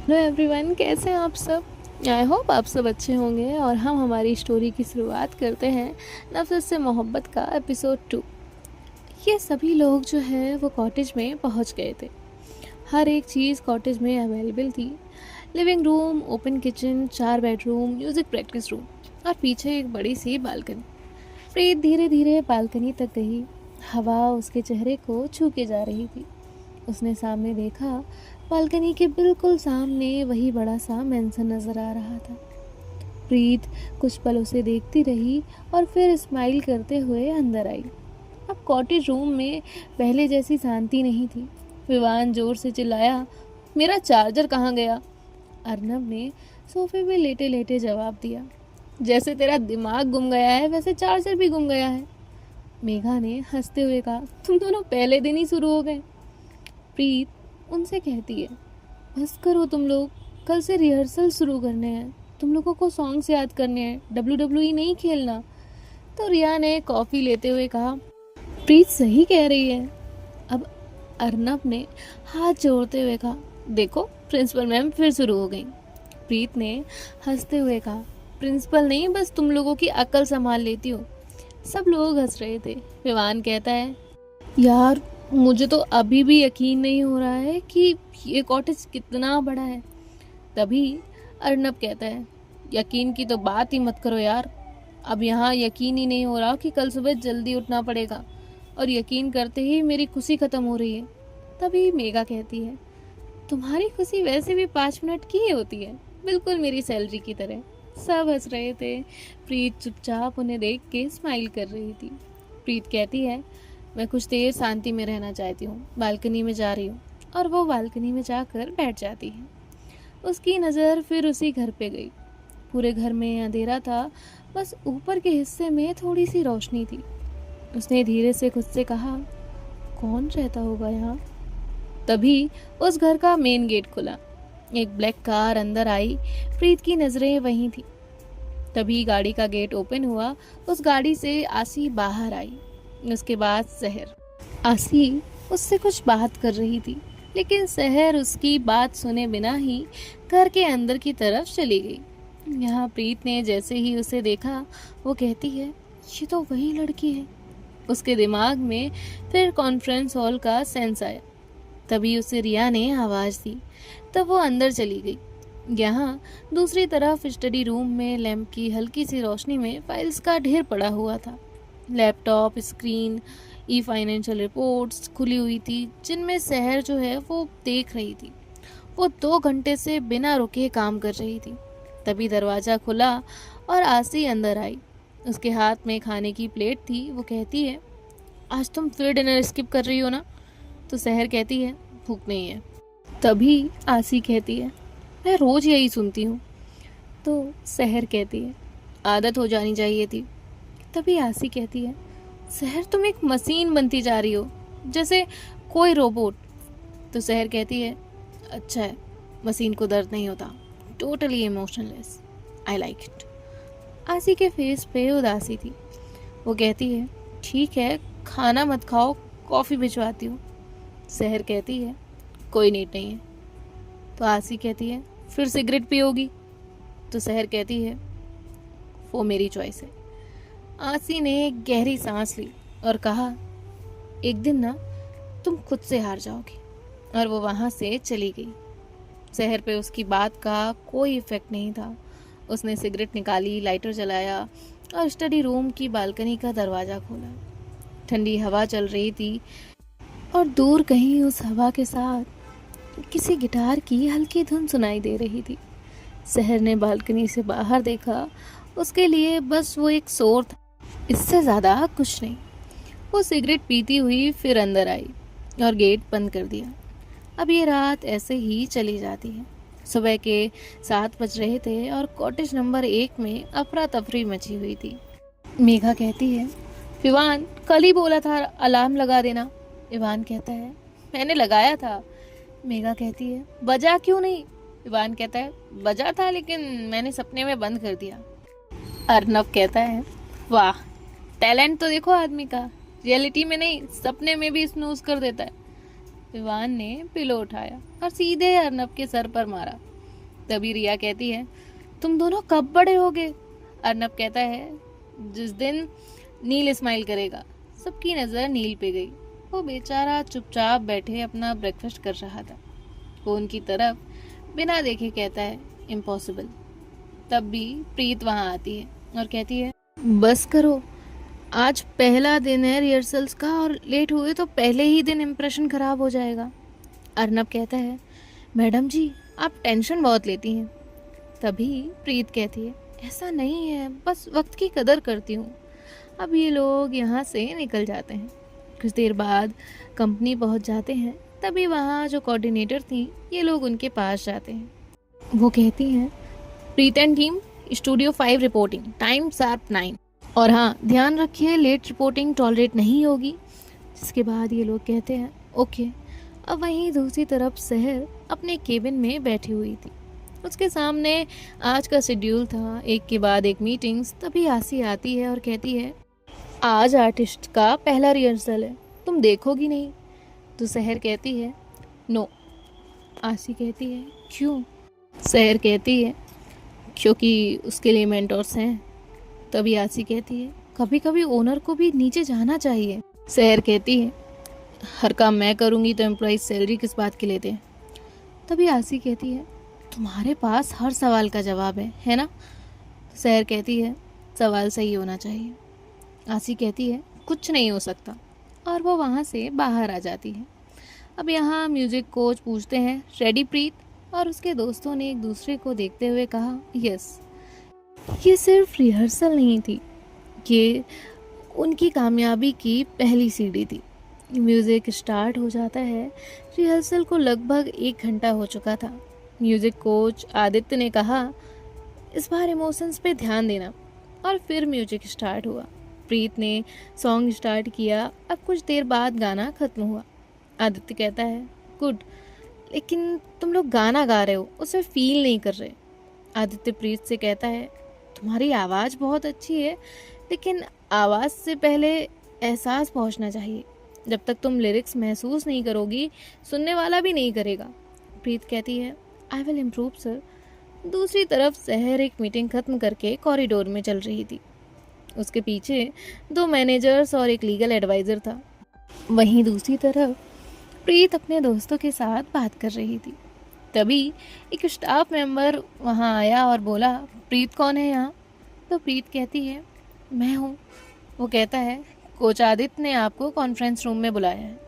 Hello everyone, कैसे हैं आप सब। आई होप आप सब अच्छे होंगे और हम हमारी स्टोरी की शुरुआत करते हैं नफ़रत से मोहब्बत का एपिसोड 2। ये सभी लोग जो है वो कॉटेज में पहुंच गए थे। हर एक चीज़ कॉटेज में अवेलेबल थी। Living room, open kitchen, 4 bedroom, music practice room और पीछे एक बड़ी सी बालकनी। प्रीत धीरे धीरे बालकनी तक गई। हवा उसके चेहरे को छू के जा रही थी। उसने सामने देखा, बालकनी के बिल्कुल सामने वही बड़ा सा मेंशन नजर आ रहा था। प्रीत कुछ पल उसे देखती रही और फिर स्माइल करते हुए अंदर आई। अब कॉटेज रूम में पहले जैसी शांति नहीं थी। विवान जोर से चिल्लाया, मेरा चार्जर कहाँ गया। अर्नब ने सोफे में लेटे लेटे जवाब दिया, जैसे तेरा दिमाग गुम गया है वैसे चार्जर भी गुम गया है। मेघा ने हंसते हुए कहा, तुम दोनों पहले दिन ही शुरू हो गए। प्रीत उनसे कहती है, बस करो तुम लोग, कल से रिहर्सल शुरू करने हैं। तुम लोगों को सॉन्ग्स याद करने हैं, WWE नहीं खेलना। तो रिया ने कॉफ़ी लेते हुए कहा, प्रीत सही कह रही है। अब अर्नब ने हाथ जोड़ते हुए कहा, देखो प्रिंसिपल मैम फिर शुरू हो गई। प्रीत ने हंसते हुए कहा, प्रिंसिपल नहीं, बस तुम लोगों की अक्ल संभाल लेती हो। सब लोग हंस रहे थे। विवान कहता है, यार मुझे तो अभी भी यकीन नहीं हो रहा है कि ये कॉटेज कितना बड़ा है। तभी अर्नब कहता है, यकीन की तो बात ही मत करो यार। अब यहाँ यकीन ही नहीं हो रहा कि कल सुबह जल्दी उठना पड़ेगा, और यकीन करते ही मेरी खुशी ख़त्म हो रही है। तभी मेघा कहती है, तुम्हारी खुशी वैसे भी 5 मिनट की ही होती है, बिल्कुल मेरी सैलरी की तरह। सब हंस रहे थे। प्रीत चुपचाप उन्हें देख के स्माइल कर रही थी। प्रीत कहती है, मैं कुछ देर शांति में रहना चाहती हूँ, बालकनी में जा रही हूँ। और वो बालकनी में जाकर बैठ जाती है। उसकी नज़र फिर उसी घर पे गई। पूरे घर में अंधेरा था, बस ऊपर के हिस्से में थोड़ी सी रोशनी थी। उसने धीरे से खुद से कहा, कौन रहता होगा यहाँ। तभी उस घर का मेन गेट खुला। एक ब्लैक कार अंदर आई। प्रीत की नज़रें वहीं थी। तभी गाड़ी का गेट ओपन हुआ। उस गाड़ी से आसी बाहर आई। उसके बाद सहर। आसी उससे कुछ बात कर रही थी, लेकिन सहर उसकी बात सुने बिना ही घर के अंदर की तरफ चली गई। यहाँ प्रीत ने जैसे ही उसे देखा, वो कहती है, ये तो वही लड़की है। उसके दिमाग में फिर कॉन्फ्रेंस हॉल का सेंस आया। तभी उसे रिया ने आवाज़ दी। तब वो अंदर चली गई। यहाँ दूसरी तरफ स्टडी रूम में लैंप की हल्की सी रोशनी में फाइल्स का ढेर पड़ा हुआ था। लैपटॉप, स्क्रीन, ई फाइनेंशियल रिपोर्ट्स खुली हुई थी, जिनमें सहर जो है वो देख रही थी। वो 2 घंटे से बिना रुके काम कर रही थी। तभी दरवाज़ा खुला और आसी अंदर आई। उसके हाथ में खाने की प्लेट थी। वो कहती है, आज तुम फिर डिनर स्किप कर रही हो ना। तो सहर कहती है, भूख नहीं है। तभी आसी कहती है, मैं रोज़ यही सुनती हूँ। तो सहर कहती है, आदत हो जानी चाहिए थी। तभी आसी कहती है, सहर तुम एक मशीन बनती जा रही हो, जैसे कोई रोबोट। तो सहर कहती है, अच्छा है, मशीन को दर्द नहीं होता, totally emotionless, I like it. आसी के फेस पे उदासी थी। वो कहती है, ठीक है, खाना मत खाओ, कॉफ़ी भिजवाती हूँ। सहर कहती है, कोई नीड नहीं है। तो आसी कहती है, फिर सिगरेट पियोगी। तो सहर कहती है, वो मेरी चॉइस है। आसी ने एक गहरी सांस ली और कहा, एक दिन ना तुम खुद से हार जाओगी। और वो वहाँ से चली गई। सहर पे उसकी बात का कोई इफेक्ट नहीं था। उसने सिगरेट निकाली, लाइटर जलाया और स्टडी रूम की बालकनी का दरवाज़ा खोला। ठंडी हवा चल रही थी और दूर कहीं उस हवा के साथ किसी गिटार की हल्की धुन सुनाई दे रही थी। सहर ने बालकनी से बाहर देखा। उसके लिए बस वो एक शोर था, इससे ज़्यादा कुछ नहीं। वो सिगरेट पीती हुई फिर अंदर आई और गेट बंद कर दिया। अब ये रात ऐसे ही चली जाती है। सुबह के 7 बज रहे थे और कॉटेज नंबर 1 में अफरा तफरी मची हुई थी। मेघा कहती है, विवान कल ही बोला था अलार्म लगा देना। विवान कहता है, मैंने लगाया था। मेघा कहती है, बजा क्यों नहीं। विवान कहता है, बजा था लेकिन मैंने सपने में बंद कर दिया। अर्नब कहता है, वाह, टैलेंट तो देखो आदमी का, रियलिटी में नहीं सपने में भी स्नूज कर देता है। विवान ने पिलो उठाया और सीधे अर्नब के सर पर मारा। तभी रिया कहती है, तुम दोनों कब बड़े होगे? अर्नब कहता है, जिस दिन नील स्माइल करेगा। सबकी नज़र नील पे गई। वो बेचारा चुपचाप बैठे अपना ब्रेकफास्ट कर रहा था। वो उनकी तरफ बिना देखे कहता है, इम्पॉसिबल। तब भी प्रीत वहाँ आती है और कहती है, बस करो, आज पहला दिन है रिहर्सल्स का और लेट हुए तो पहले ही दिन इम्प्रेशन खराब हो जाएगा। अर्नब कहता है, मैडम जी आप टेंशन बहुत लेती हैं। तभी प्रीत कहती है, ऐसा नहीं है, बस वक्त की कदर करती हूँ। अब ये लोग यहाँ से निकल जाते हैं। कुछ देर बाद कंपनी पहुँच जाते हैं। तभी वहाँ जो कोऑर्डिनेटर थी, ये लोग उनके पास जाते हैं। वो कहती हैं, Preet and team, studio 5 reporting, time sharp 9। और हाँ, ध्यान रखिए लेट रिपोर्टिंग टॉलरेट नहीं होगी। जिसके बाद ये लोग कहते हैं, ओके। अब वहीं दूसरी तरफ सहर अपने केबिन में बैठी हुई थी। उसके सामने आज का शेड्यूल था, एक के बाद एक मीटिंग्स। तभी आसी आती है और कहती है, आज आर्टिस्ट का पहला रिहर्सल है, तुम देखोगी नहीं? तो सहर कहती है, नो। आसी कहती है, क्यों? सहर कहती है, क्योंकि उसके लिए मेंटोर्स हैं। तभी आसी कहती है, कभी कभी ओनर को भी नीचे जाना चाहिए। सहर कहती है, हर काम मैं करूँगी तो एम्प्लॉइज सैलरी किस बात की लेते हैं? तभी आसी कहती है, तुम्हारे पास हर सवाल का जवाब है ना? सहर कहती है, सवाल सही होना चाहिए। आसी कहती है, कुछ नहीं हो सकता। और वो वहाँ से बाहर आ जाती है। अब यहाँ म्यूजिक कोच पूछते हैं, रेडी प्रीत? और उसके दोस्तों ने एक दूसरे को देखते हुए कहा, यस। ये सिर्फ रिहर्सल नहीं थी, ये उनकी कामयाबी की पहली सीढ़ी थी। म्यूज़िक स्टार्ट हो जाता है। रिहर्सल को लगभग 1 घंटा हो चुका था। म्यूज़िक कोच आदित्य ने कहा, इस बार इमोशंस पे ध्यान देना। और फिर म्यूजिक स्टार्ट हुआ। प्रीत ने सॉन्ग स्टार्ट किया। अब कुछ देर बाद गाना ख़त्म हुआ। आदित्य कहता है, गुड, लेकिन तुम लोग गाना गा रहे हो, उसे फील नहीं कर रहे। आदित्य प्रीत से कहता है, तुम्हारी आवाज़ बहुत अच्छी है, लेकिन आवाज़ से पहले एहसास पहुंचना चाहिए। जब तक तुम लिरिक्स महसूस नहीं करोगी, सुनने वाला भी नहीं करेगा। प्रीत कहती है, आई विल इम्प्रूव सर। दूसरी तरफ सहर एक मीटिंग ख़त्म करके कॉरिडोर में चल रही थी। उसके पीछे 2 मैनेजर्स और एक लीगल एडवाइज़र था। वहीं दूसरी तरफ प्रीत अपने दोस्तों के साथ बात कर रही थी। तभी एक स्टाफ मेंबर वहां आया और बोला, प्रीत कौन है यहाँ? तो प्रीत कहती है, मैं हूँ। वो कहता है, कोच आदित्य ने आपको कॉन्फ्रेंस रूम में बुलाया है।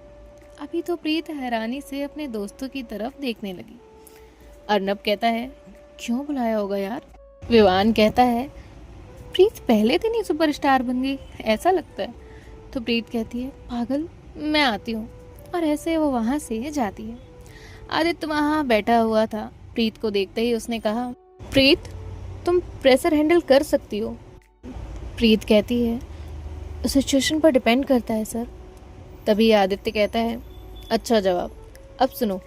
अभी तो प्रीत हैरानी से अपने दोस्तों की तरफ देखने लगी। अर्नब कहता है, क्यों बुलाया होगा यार? विवान कहता है, प्रीत पहले दिन ही सुपरस्टार बन गई, ऐसा लगता है। तो प्रीत कहती है, पागल, मैं आती हूँ। और ऐसे वो वहाँ से जाती है। आदित्य वहाँ बैठा हुआ था। प्रीत को देखते ही उसने कहा, प्रीत, तुम प्रेशर हैंडल कर सकती हो? प्रीत कहती है, सिचुएशन पर डिपेंड करता है सर। तभी आदित्य कहता है, अच्छा जवाब। अब सुनो,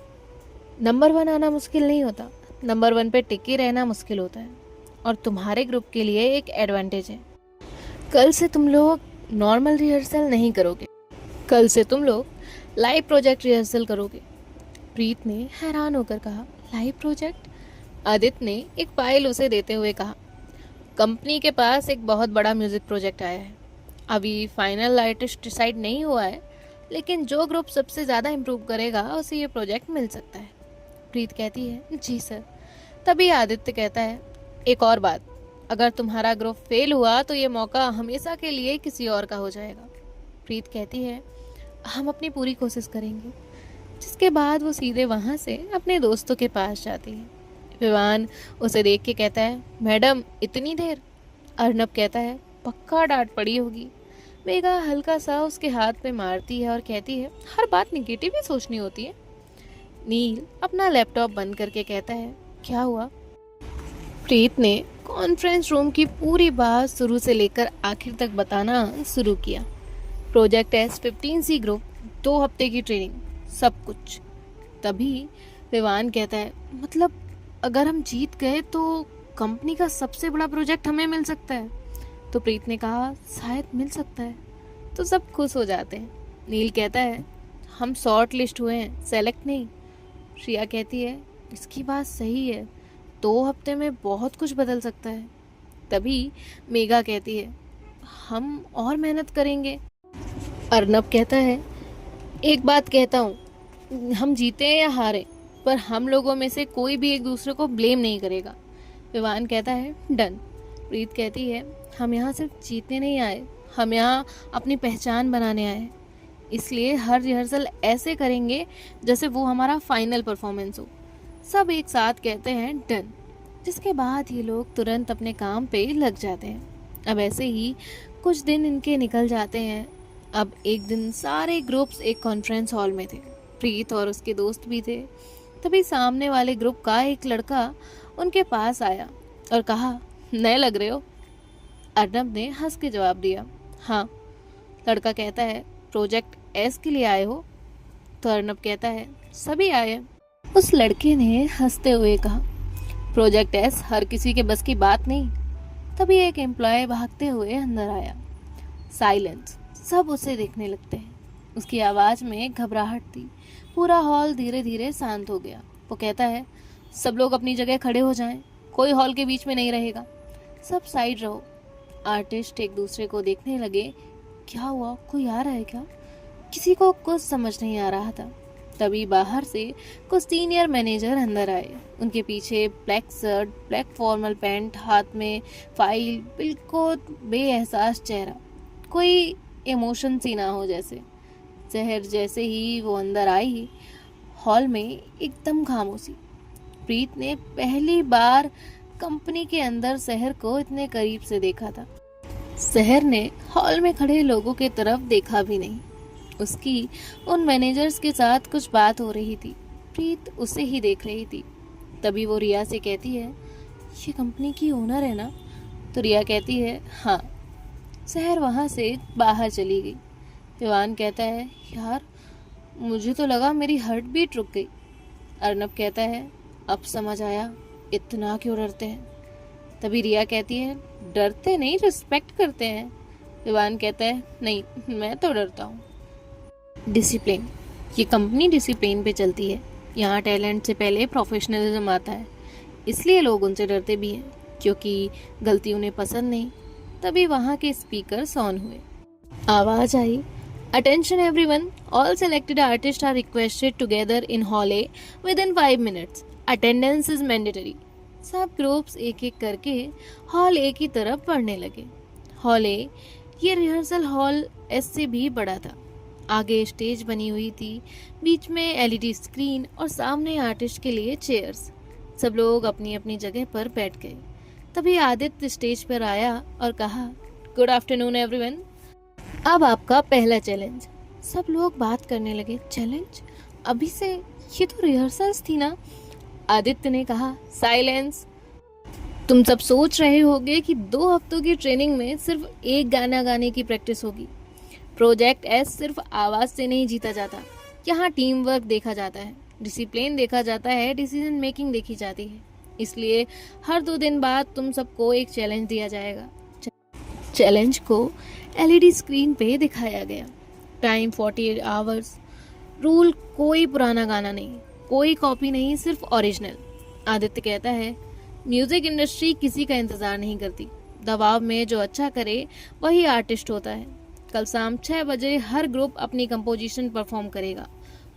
नंबर 1 आना मुश्किल नहीं होता, नंबर 1 पे टिके रहना मुश्किल होता है। और तुम्हारे ग्रुप के लिए एक एडवांटेज है, कल से तुम लोग नॉर्मल रिहर्सल नहीं करोगे, कल से तुम लोग लाइव प्रोजेक्ट रिहर्सल करोगे। प्रीत ने हैरान होकर कहा, लाइव प्रोजेक्ट? आदित्य ने एक फाइल उसे देते हुए कहा, कंपनी के पास एक बहुत बड़ा म्यूजिक प्रोजेक्ट आया है। अभी फाइनल आर्टिस्ट डिसाइड नहीं हुआ है, लेकिन जो ग्रुप सबसे ज़्यादा इम्प्रूव करेगा उसे ये प्रोजेक्ट मिल सकता है। प्रीत कहती है, जी सर। तभी आदित्य कहता है, एक और बात, अगर तुम्हारा ग्रुप फेल हुआ तो ये मौका हमेशा के लिए किसी और का हो जाएगा। प्रीत कहती है, हम अपनी पूरी कोशिश करेंगे। जिसके बाद वो सीधे वहाँ से अपने दोस्तों के पास जाती है। विवान उसे देख के कहता है, मैडम इतनी देर? अर्नब कहता है, पक्का डांट पड़ी होगी। मेघा हल्का सा उसके हाथ पे मारती है और कहती है, हर बात निगेटिव ही सोचनी होती है। नील अपना लैपटॉप बंद करके कहता है, क्या हुआ? प्रीत ने कॉन्फ्रेंस रूम की पूरी बात शुरू से लेकर आखिर तक बताना शुरू किया। प्रोजेक्ट S15C ग्रुप, 2 हफ्ते की ट्रेनिंग, सब कुछ। तभी विवान कहता है, मतलब अगर हम जीत गए तो कंपनी का सबसे बड़ा प्रोजेक्ट हमें मिल सकता है? तो प्रीत ने कहा, शायद मिल सकता है। तो सब खुश हो जाते हैं। नील कहता है, हम शॉर्ट लिस्ट हुए हैं, सेलेक्ट नहीं। श्रिया कहती है, इसकी बात सही है, 2 हफ्ते में बहुत कुछ बदल सकता है। तभी मेघा कहती है, हम और मेहनत करेंगे। अर्नब कहता है, एक बात कहता हूँ, हम जीते या हारे, पर हम लोगों में से कोई भी एक दूसरे को ब्लेम नहीं करेगा। विवान कहता है, डन। प्रीत कहती है, हम यहाँ सिर्फ जीतने नहीं आए, हम यहाँ अपनी पहचान बनाने आए। इसलिए हर रिहर्सल ऐसे करेंगे जैसे वो हमारा फाइनल परफॉर्मेंस हो। सब एक साथ कहते हैं, डन। जिसके बाद ये लोग तुरंत अपने काम पे लग जाते हैं। अब ऐसे ही कुछ दिन इनके निकल जाते हैं। अब एक दिन सारे ग्रुप्स एक कॉन्फ्रेंस हॉल में थे। प्रीत और उसके दोस्त भी थे। तभी सामने वाले ग्रुप का एक लड़का उनके पास आया और कहा, नए लग रहे हो। अर्नब ने हंस के जवाब दिया, हाँ। लड़का कहता है, प्रोजेक्ट एस के लिए आए हो? तो अर्नब कहता है, सभी आए। उस लड़के ने हंसते हुए कहा, प्रोजेक्ट एस हर किसी के बस की बात नहीं। तभी एक एम्प्लॉय भागते हुए अंदर आया। साइलेंस। सब उसे देखने लगते हैं। उसकी आवाज़ में घबराहट थी। पूरा हॉल धीरे धीरे शांत हो गया। वो कहता है, सब लोग अपनी जगह खड़े हो जाएं, कोई हॉल के बीच में नहीं रहेगा, सब साइड रहो। आर्टिस्ट एक दूसरे को देखने लगे। क्या हुआ, कोई आ रहा है क्या? किसी को कुछ समझ नहीं आ रहा था। तभी बाहर से कुछ सीनियर मैनेजर अंदर आए। उनके पीछे black shirt, black formal pant, हाथ में फाइल, बिल्कुल बेएहसास चेहरा, कोई इमोशन सी ना हो जैसे। शहर जैसे ही वो अंदर आई, हॉल में एकदम खामोशी। प्रीत ने पहली बार कंपनी के अंदर शहर को इतने करीब से देखा था। शहर ने हॉल में खड़े लोगों के तरफ देखा भी नहीं। उसकी उन मैनेजर्स के साथ कुछ बात हो रही थी। प्रीत उसे ही देख रही थी। तभी वो रिया से कहती है, ये कंपनी की ओनर है ना? तो रिया कहती है, हाँ। शहर वहाँ से बाहर चली गई। विवान कहता है, यार मुझे तो लगा मेरी हार्ट बीट रुक गई। अर्नब कहता है, अब समझ आया इतना क्यों डरते हैं। तभी रिया कहती है, डरते नहीं, रिस्पेक्ट करते हैं। विवान कहता है, नहीं मैं तो डरता हूँ। डिसिप्लिन। ये कंपनी डिसिप्लिन पे चलती है। यहाँ टैलेंट से पहले प्रोफेशनलिज्म आता है। इसलिए लोग उनसे डरते भी हैं, क्योंकि गलती उन्हें पसंद नहीं। तभी वहाँ के स्पीकर ऑन हुए। आवाज़ आई, attention everyone, all selected artist are requested together in hall A within 5 minutes. Attendance is mandatory. सब ग्रुप्स एक एक करके हॉल ए की तरफ बढ़ने लगे। हॉल ए, ये रिहर्सल हॉल एस से भी बड़ा था। आगे स्टेज बनी हुई थी, बीच में एलईडी स्क्रीन और सामने आर्टिस्ट के लिए चेयर्स। सब लोग अपनी अपनी जगह पर बैठ गए। तभी आदित्य स्टेज पर आया और कहा, गुड आफ्टरनून एवरीवन, अब आपका पहला चैलेंज। सब लोग बात करने लगे, चैलेंज? अभी से? ये तो रिहर्सल्स थी ना? आदित्य ने कहा, साइलेंस। तुम सब सोच रहे होगे कि 2 हफ्तों की ट्रेनिंग में सिर्फ एक गाना गाने की प्रैक्टिस होगी। प्रोजेक्ट एस सिर्फ आवाज़ से नहीं जीता जाता। यहाँ टीम वर्क देखा जाता है, डिसिप्लिन देखा जाता है, डिसीजन मेकिंग देखी जाती है। इसलिए हर 2 दिन बाद तुम सबको एक चैलेंज दिया जाएगा। चैलेंज को एलईडी स्क्रीन पे दिखाया गया। Time 48 hours. रूल, कोई पुराना गाना नहीं, कोई कॉपी नहीं, सिर्फ ओरिजिनल। आदित्य कहता है, म्यूजिक इंडस्ट्री किसी का इंतज़ार नहीं करती। दबाव में जो अच्छा करे वही आर्टिस्ट होता है। कल शाम 6 बजे हर ग्रुप अपनी कंपोजिशन परफॉर्म करेगा।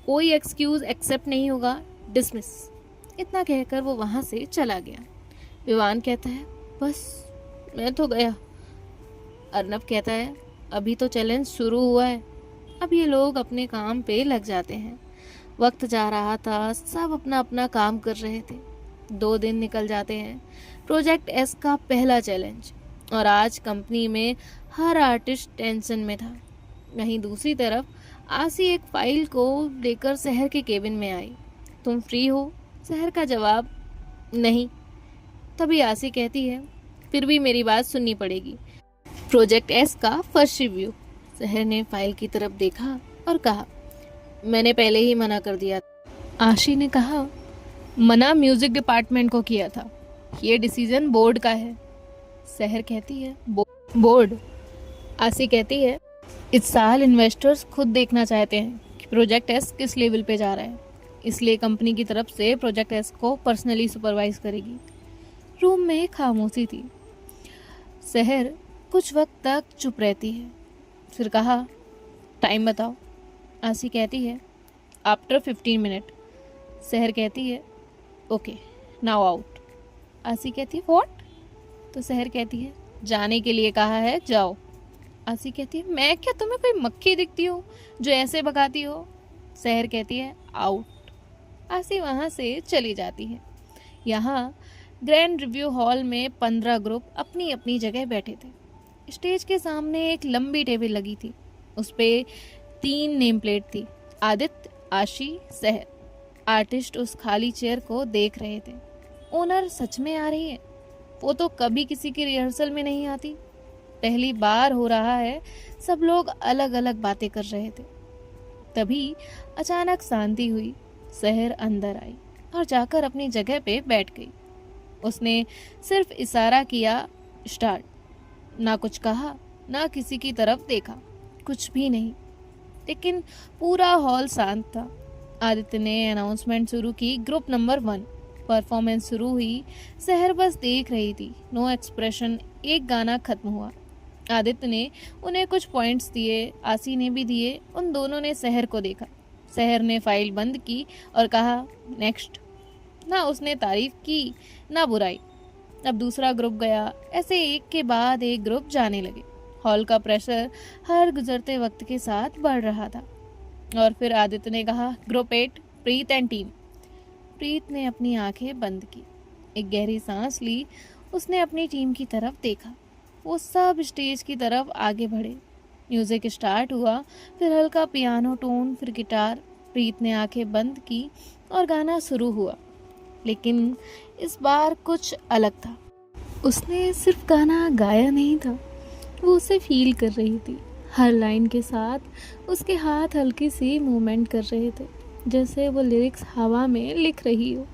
कोई एक्सक्यूज़ एक्सेप्ट नहीं होगा, डिसमिस। इतना कहकर वो वहाँ से चला गया। विवान कहता है, बस मैं तो गया। अर्नब कहता है, अभी तो चैलेंज शुरू हुआ है। अब ये लोग अपने काम पे लग जाते हैं। वक्त जा रहा था, सब अपना अपना काम कर रहे थे। 2 दिन निकल जाते हैं। प्रोजेक्ट एस का पहला चैलेंज, और आज कंपनी में हर आर्टिस्ट टेंशन में था। वहीं दूसरी तरफ आसी एक फाइल को लेकर शहर के केबिन में आई। तुम फ्री हो? शहर का जवाब, नहीं। तभी आसी कहती है, फिर भी मेरी बात सुननी पड़ेगी। प्रोजेक्ट एस का फर्स्ट रिव्यू। शहर ने फाइल की तरफ देखा और कहा, मैंने पहले ही मना कर दिया। आशी ने कहा, मना म्यूजिक डिपार्टमेंट को किया था, ये डिसीजन बोर्ड का है। शहर कहती है, बोर्ड? आशी कहती है, इस साल इन्वेस्टर्स खुद देखना चाहते हैं कि प्रोजेक्ट एस किस लेवल पे जा रहा है, इसलिए कंपनी की तरफ से प्रोजेक्ट एस को पर्सनली सुपरवाइज करेगी। रूम में खामोशी थी। सहर कुछ वक्त तक चुप रहती है, फिर कहा, टाइम बताओ। आसी कहती है, आफ्टर 15 मिनट। सहर कहती है, ओके नाउ आउट। आसी कहती है, व्हाट? तो सहर कहती है, जाने के लिए कहा है, जाओ। आसी कहती है, मैं क्या तुम्हें कोई मक्खी दिखती हो जो ऐसे भगाती हो? सहर कहती है, आउट। आसी वहाँ से चली जाती है। यहाँ ग्रैंड रिव्यू हॉल में 15 ग्रुप अपनी अपनी जगह बैठे थे। स्टेज के सामने एक लंबी टेबल लगी थी। उस पे 3 नेम प्लेट थी, आदित्य, आशी, सहर। आर्टिस्ट उस खाली चेयर को देख रहे थे। ओनर सच में आ रही है? वो तो कभी किसी की रिहर्सल में नहीं आती। पहली बार हो रहा है। सब लोग अलग अलग बातें कर रहे थे। तभी अचानक शांति हुई। सहर अंदर आई और जाकर अपनी जगह पे बैठ गई। उसने सिर्फ इशारा किया, स्टार्ट। ना कुछ कहा, ना किसी की तरफ देखा, कुछ भी नहीं। लेकिन पूरा हॉल शांत था। आदित्य ने अनाउंसमेंट शुरू की, ग्रुप नंबर 1। परफॉर्मेंस शुरू हुई। सहर बस देख रही थी, नो एक्सप्रेशन। एक गाना खत्म हुआ। आदित्य ने उन्हें कुछ पॉइंट्स दिए, आसी ने भी दिए। उन दोनों ने सहर को देखा। सहर ने फाइल बंद की और कहा, नेक्स्ट। ना उसने तारीफ की ना बुराई। अब दूसरा ग्रुप गया। ऐसे एक के बाद एक ग्रुप जाने लगे। हॉल का प्रेशर हर गुजरते वक्त के साथ बढ़ रहा था। और फिर आदित्य ने कहा, ग्रुप 8, प्रीत एंड टीम। प्रीत ने अपनी आंखें बंद की, एक गहरी सांस ली। उसने अपनी टीम की तरफ देखा। वो सब स्टेज की तरफ आगे बढ़े। म्यूजिक स्टार्ट हुआ, फिर हल्का पियानो टोन, फिर गिटार। प्रीत ने आंखें बंद की और गाना शुरू हुआ। लेकिन इस बार कुछ अलग था। उसने सिर्फ गाना गाया नहीं था, वो उसे फील कर रही थी। हर लाइन के साथ उसके हाथ हल्की सी मूवमेंट कर रहे थे, जैसे वो लिरिक्स हवा में लिख रही हो।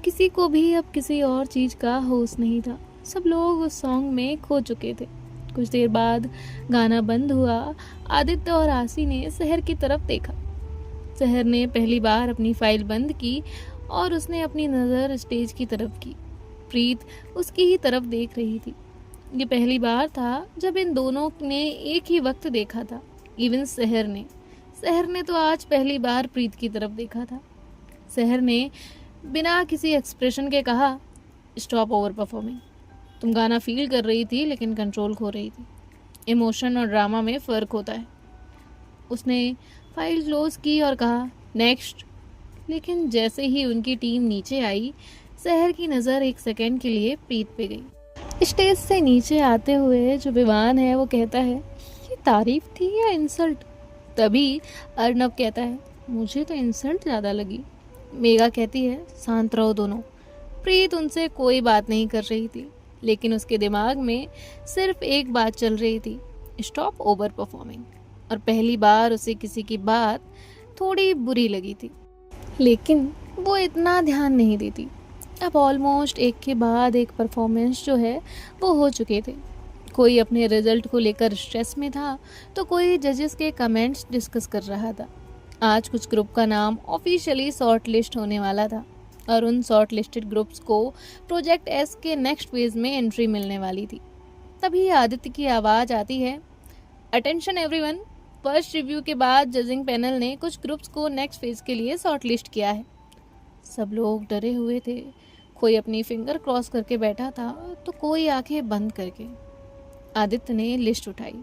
किसी को भी अब किसी और चीज़ का होश नहीं था। सब लोग उस सॉन्ग में खो चुके थे। कुछ देर बाद गाना बंद हुआ। आदित्य और आसी ने सहर की तरफ देखा। सहर ने पहली बार अपनी फाइल बंद की और उसने अपनी नज़र स्टेज की तरफ की। प्रीत उसकी ही तरफ देख रही थी। ये पहली बार था जब इन दोनों ने एक ही वक्त देखा था। इवन सहर ने तो आज पहली बार प्रीत की तरफ देखा था। सहर ने बिना किसी एक्सप्रेशन के कहा, स्टॉप ओवर परफॉर्मिंग। तुम गाना फील कर रही थी लेकिन कंट्रोल खो रही थी। इमोशन और ड्रामा में फ़र्क होता है। उसने फाइल क्लोज की और कहा, नेक्स्ट। लेकिन जैसे ही उनकी टीम नीचे आई, सहर की नज़र एक सेकंड के लिए प्रीत पे गई। स्टेज से नीचे आते हुए जो विवान है वो कहता है, ये तारीफ थी या इंसल्ट? तभी अर्नब कहता है, मुझे तो इंसल्ट ज़्यादा लगी। मेघा कहती है, शांत रहो दोनों। प्रीत उनसे कोई बात नहीं कर रही थी, लेकिन उसके दिमाग में सिर्फ एक बात चल रही थी, स्टॉप ओवर परफॉर्मिंग। और पहली बार उसे किसी की बात थोड़ी बुरी लगी थी, लेकिन वो इतना ध्यान नहीं देती। अब ऑलमोस्ट एक के बाद एक परफॉर्मेंस जो है वो हो चुके थे। कोई अपने रिजल्ट को लेकर स्ट्रेस में था, तो कोई जजेस के कमेंट्स डिस्कस कर रहा था। आज कुछ ग्रुप का नाम ऑफिशियली शॉर्ट लिस्ट होने वाला था और उन शॉर्ट लिस्टेड ग्रुप्स को प्रोजेक्ट एस के नेक्स्ट फेज में एंट्री मिलने वाली थी। तभी आदित्य की आवाज़ आती है, अटेंशन एवरीवन, फर्स्ट रिव्यू के बाद जजिंग पैनल ने कुछ ग्रुप्स को नेक्स्ट फेज के लिए शॉर्ट लिस्ट किया है। सब लोग डरे हुए थे। कोई अपनी फिंगर क्रॉस करके बैठा था तो कोई आंखें बंद करके। आदित्य ने लिस्ट उठाई।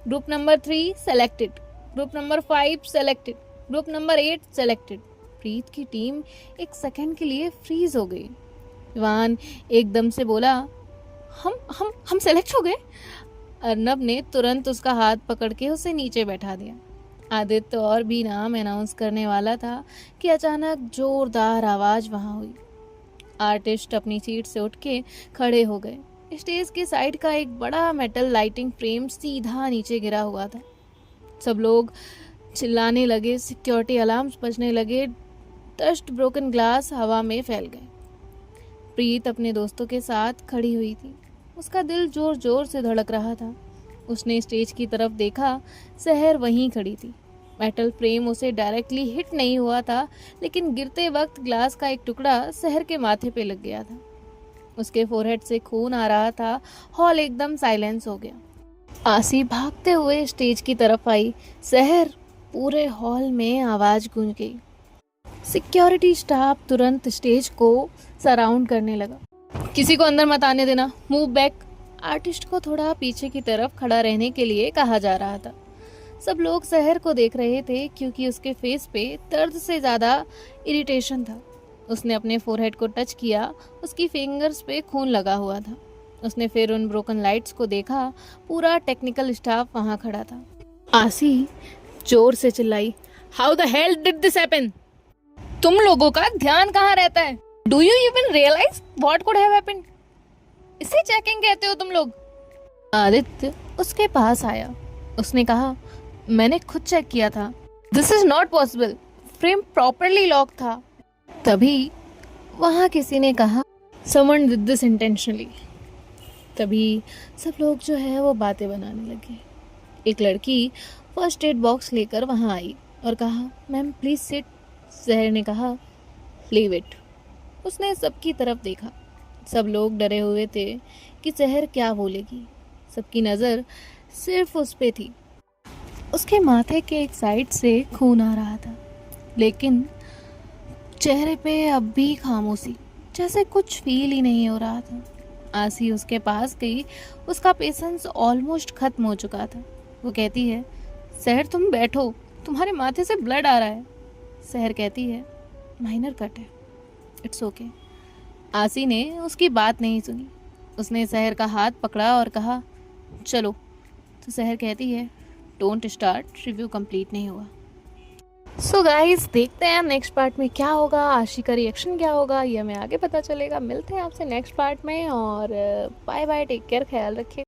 Group number 3 selected, group number 5 selected, group number 8 selected. Preet की टीम एक सेकंड के लिए फ्रीज हो गई। विवान एकदम से बोला, हम सेलेक्ट हो गए। अर्नब ने तुरंत उसका हाथ पकड़ के उसे नीचे बैठा दिया। आदित्य और भी नाम अनाउंस करने वाला था कि अचानक जोरदार आवाज़ वहाँ हुई। आर्टिस्ट अपनी सीट से उठ के खड़े हो गए। स्टेज के साइड का एक बड़ा मेटल लाइटिंग फ्रेम सीधा नीचे गिरा हुआ था। सब लोग चिल्लाने लगे, सिक्योरिटी अलार्म्स बजने लगे, डस्ट ब्रोकन ग्लास हवा में फैल गए। प्रीत अपने दोस्तों के साथ खड़ी हुई थी। उसका दिल जोर जोर से धड़क रहा था। उसने स्टेज की तरफ देखा, सहर वहीं खड़ी थी। मेटल फ्रेम उसे डायरेक्टली हिट नहीं हुआ था, लेकिन गिरते वक्त ग्लास का एक टुकड़ा सहर के माथे पे लग गया था। उसके फोरहेड से खून आ रहा था। हॉल एकदम साइलेंस हो गया। आसी भागते हुए स्टेज की तरफ आई। सहर, पूरे हॉल में आवाज गूंज गई। सिक्योरिटी स्टाफ तुरंत स्टेज को सराउंड करने लगा। किसी को अंदर मत आने देना, मूव बैक। आर्टिस्ट को थोड़ा पीछे की तरफ खड़ा रहने के लिए कहा जा रहा था। सब लोग सहर को देख रहे थे क्योंकि उसके फेस पे दर्द से ज़्यादा इरिटेशन था। उसने अपने फोरहेड को टच किया, उसकी फिंगर्स पे खून लगा हुआ था। उसने फिर उन ब्रोकन लाइट्स को देखा। पूरा टेक्निकल स्टाफ वहाँ खड़ा था। आसी जोर से चिल्लाई, how the hell did this happen? तुम लोगों का ध्यान कहाँ रहता है? Do you even realise what could have happened? इसे चेकिंग कहते हो तुम लोग? आदित्य उसके पास आया। उसने कहा, मैंने खुद चेक किया था। This is not possible, frame properly lock था। तभी वहाँ किसी ने कहा, समवन डिड दिस इंटेंशनली। तभी सब लोग जो है वो बातें बनाने लगे। एक लड़की फर्स्ट एड बॉक्स लेकर वहाँ आई और कहा, मैम प्लीज सिट। सहर ने कहा, लीव इट। उसने सबकी तरफ देखा। सब लोग डरे हुए थे कि सहर क्या बोलेगी। सबकी नज़र सिर्फ उस पे थी। उसके माथे के एक साइड से खून आ रहा था, लेकिन चेहरे पे अब भी खामोशी, जैसे कुछ फील ही नहीं हो रहा था। आसी उसके पास गई। उसका पेशेंस ऑलमोस्ट खत्म हो चुका था। वो कहती है, सहर तुम बैठो, तुम्हारे माथे से ब्लड आ रहा है। सहर कहती है, माइनर कट है, इट्स ओके। आसी ने उसकी बात नहीं सुनी। उसने सहर का हाथ पकड़ा और कहा, चलो। तो सहर कहती है, डोंट स्टार्ट, रिव्यू कंप्लीट नहीं हुआ। सो गाइस, देखते हैं नेक्स्ट पार्ट में क्या होगा, आशी का रिएक्शन क्या होगा, ये हमें आगे पता चलेगा। मिलते हैं आपसे नेक्स्ट पार्ट में और बाय बाय, टेक केयर, ख्याल रखिए।